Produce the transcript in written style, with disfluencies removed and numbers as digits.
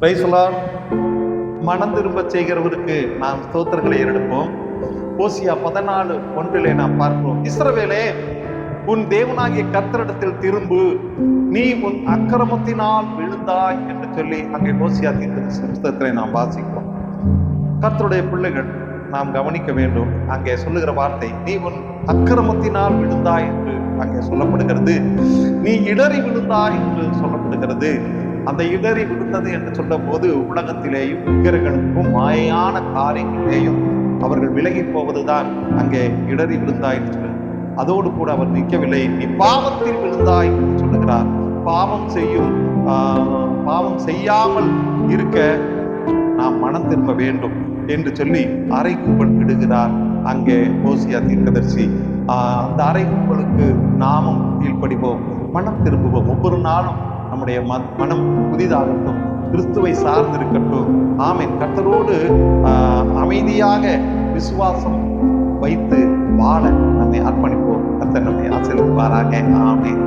Praise the Lord. மனம் திரும்ப செய்கிறவருக்கு நாம் ஸ்தோத்திரங்களை எடுப்போம். ஓசியா 14:1 நாம் பார்க்கிறோம், இஸ்ரவேலே, உன் தேவனாகிய கர்த்தரிடத்தில் திரும்பு, நீ உன் அக்கிரமத்தினால் விழுந்தாய் என்று சொல்லி அங்கே ஓசியா புத்தகத்திலே நாம் வாசிக்கிறோம். கர்த்தருடைய பிள்ளைகள் நாம் கவனிக்க வேண்டும். அங்கே சொல்லுகிற வார்த்தை, நீ உன் அக்கிரமத்தினால் விழுந்தாய் என்று அங்கே சொல்லப்படுகிறது. நீ இடறி விழுந்தாய் என்று சொல்லப்படுகிறது. அந்த இடறி விழுந்தது என்று சொல்ல போது உலகத்திலேயும் விக்கிரகங்களுக்கும் மாயான காரியங்களிலேயும் அவர்கள் விலகி போவதுதான் அங்கே இடறி விழுந்தாய் என்று சொல்லுகிறார். அதோடு கூட அவர் நிற்கவில்லை, நீ பாவத்தில் விழுந்தாய் என்று சொல்லுகிறார். பாவம் செய்யாமல் இருக்க நாம் மனம் திரும்ப வேண்டும் என்று சொல்லி அறைகூவல் விடுகிறார் அங்கே ஓசியா தீர்க்கதரிசி. அந்த அறைகூவலுக்கு நாமும் கீழ்ப்படிவோம், மனம் திரும்புவோம். ஒவ்வொரு நாளும் நம்முடைய மனம் புதிதாகட்டும், கிறிஸ்துவை சார்ந்திருக்கட்டும். ஆமென். கர்த்தரோடு அமைதியாக விசுவாசம் வைத்து வாழ நம்மை அர்ப்பணிப்போம். கர்த்தர் நம்மை ஆசீர்வதிப்பாராக. ஆமென்.